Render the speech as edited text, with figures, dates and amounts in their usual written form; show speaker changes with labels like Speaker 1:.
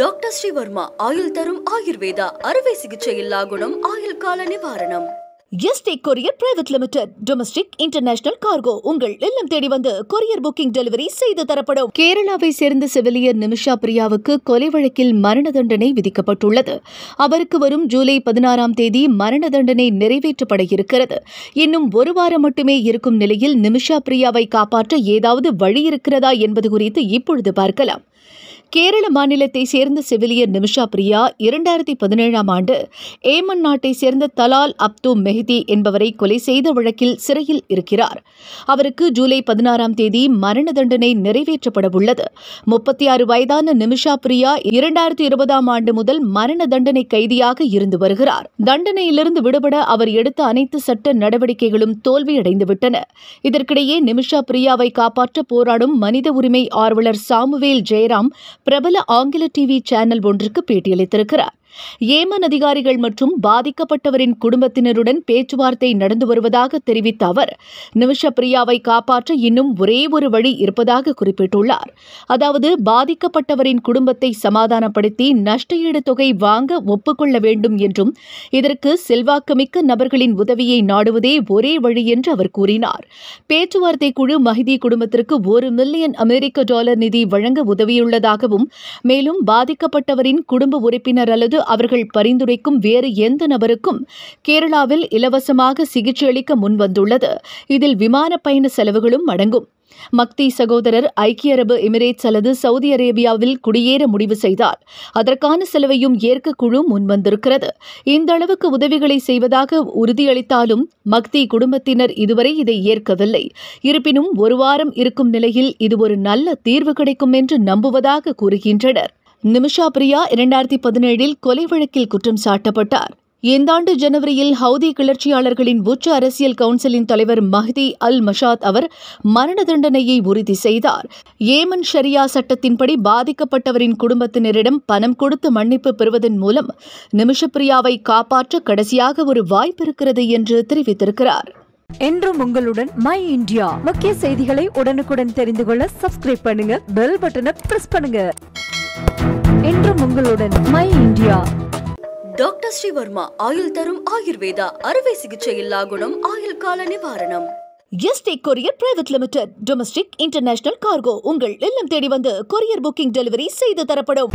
Speaker 1: Doctor Sreevarma ஆயுள் தரும் ஆயுர்வேதா அறுவை சிகிச்சையில்லா குணம் ஆயுள் கால நிவாரணம்.
Speaker 2: எஸ்டேக் courier private limited domestic international cargo உங்கள் இல்லம் தேடி வந்து கொரியர் புக்கிங் டெலிவரி செய்து தரப்படும். கேரளாவை சேர்ந்த செவிலியர் நிமிஷா பிரியாவுக்கு கொலை வழக்கில் மரண தண்டனை விதிக்கப்பட்டுள்ளது. அவருக்கு வரும் ஜூலை 16ஆம் தேதி மரண தண்டனை நிறைவேற்றப்பட இருக்கிறது. இன்னும் ஒரு வாரம் மட்டுமே இருக்கும் நிலையில் நிமிஷா பிரியாவை காப்பாற்ற ஏதாவது வழி இருக்கிறதா என்பது குறித்து இப்பொழுது பார்க்கலாம். கேரள மாநிலத்தை சேர்ந்த செவிலியர் நிமிஷா பிரியா 2017ஆம் ஆண்டு ஏமன் நாட்டை சேர்ந்த தலால் அப்து மெஹதி என்பவரை கொலை செய்த வழக்கில் சிறையில் இருக்கிறார். அவருக்கு ஜூலை 16ஆம் தேதி மரண தண்டனை நிறைவேற்றப்பட உள்ளது. 36 வயதான நிமிஷா பிரியா 2020ஆம் ஆண்டு முதல் மரண தண்டனை கைதியாக இருந்து வருகிறார். தண்டனையிலிருந்து விடுபட அவர் எடுத்த அனைத்து சட்ட நடவடிக்கைகளும் தோல்வியடைந்துவிட்டன. இதற்கிடையே நிமிஷா பிரியாவை காப்பாற்ற போராடும் மனித உரிமை ஆர்வலர் சாமுவேல் ஜெயராம் பிரபல ஆங்கில டிவி சேனல் ஒன்றுக்கு பேட்டியளித்திருக்கிறார். ஏமன் அதிகாரிகள் மற்றும் பாதிக்கப்பட்டவரின் குடும்பத்தினருடன் பேச்சுவார்த்தை நடந்து வருவதாக தெரிவித்த அவர் நிமிஷா பிரியாவை காப்பாற்ற இன்னும் ஒரே ஒரு வழி இருப்பதாக குறிப்பிட்டுள்ளார். அதாவது பாதிக்கப்பட்டவரின் குடும்பத்தை சமாதானப்படுத்தி நஷ்டஈடு தொகை வாங்க ஒப்புக்கொள்ள வேண்டும் என்றும் இதற்கு செல்வாக்குமிக்க நபர்களின் உதவியை நாடுவதே ஒரே வழி என்று அவர் கூறினார். பேச்சுவார்த்தை குழு மஹதி குடும்பத்திற்கு $1 மில்லியன் அமெரிக்க நிதி வழங்க உதவியுள்ளதாகவும் மேலும் பாதிக்கப்பட்டவரின் குடும்ப உறுப்பினர் அல்லது அவர்கள் பரிந்துரைக்கும் வேறு எந்த நபருக்கும் கேரளாவில் இலவசமாக சிகிச்சை அளிக்க முன்வந்துள்ளது. இதில் விமான பயண செலவுகளும் அடங்கும். மக்தி சகோதரர் ஐக்கிய அரபு எமிரேட்ஸ் அல்லது சவுதி அரேபியாவில் குடியேற முடிவு செய்தால் அதற்கான செலவையும் ஏற்க குழு முன்வந்திருக்கிறது. இந்த அளவுக்கு உதவிகளை செய்வதாக உறுதியளித்தாலும் மக்தி குடும்பத்தினர் இதுவரை இதை ஏற்கவில்லை. இருப்பினும் ஒரு வாரம் இருக்கும் நிலையில் இது ஒரு நல்ல தீர்வு கிடைக்கும் என்று நம்புவதாக கூறுகின்றனர். நிமிஷா பிரியா 2017இல் கொலை வழக்கில் குற்றம் சாட்டப்பட்டார். இந்த ஆண்டு ஜனவரியில் ஹவுதி கிளர்ச்சியாளர்களின் உச்ச அரசியல் கவுன்சிலின் தலைவர் மஹதி அல் மஷாத் அவர் மரண தண்டனையை உறுதி செய்தார். ஏமன் ஷரியா சட்டத்தின்படி பாதிக்கப்பட்டவரின் குடும்பத்தினரிடம் பணம் கொடுத்து மன்னிப்பு பெறுவதன் மூலம் நிமிஷா பிரியாவை காப்பாற்ற கடைசியாக ஒரு வாய்ப்பு இருக்கிறது என்று தெரிவித்திருக்கிறார்.
Speaker 3: என்றும் உங்களுடன் மை இந்தியா முக்கிய செய்திகளை உடனுக்குடன் தெரிந்து கொள்ள சப்ஸ்கிரைப் பண்ணுங்க, பெல் பட்டனை பிரஸ் பண்ணுங்க. என்றும் உங்களுடன் மை இந்தியா.
Speaker 1: டாக்டர் ஸ்ரீவர்மா ஆயுள் தரும் ஆயுர்வேதா அறுவை சிகிச்சையில்லா குணம் ஆயுள் கால நிவாரணம்.
Speaker 2: எஸ்டேக் courier private limited domestic international cargo உங்கள் இல்லம் தேடி வந்து கொரியர் புக்கிங் டெலிவரி செய்து தரப்படும்.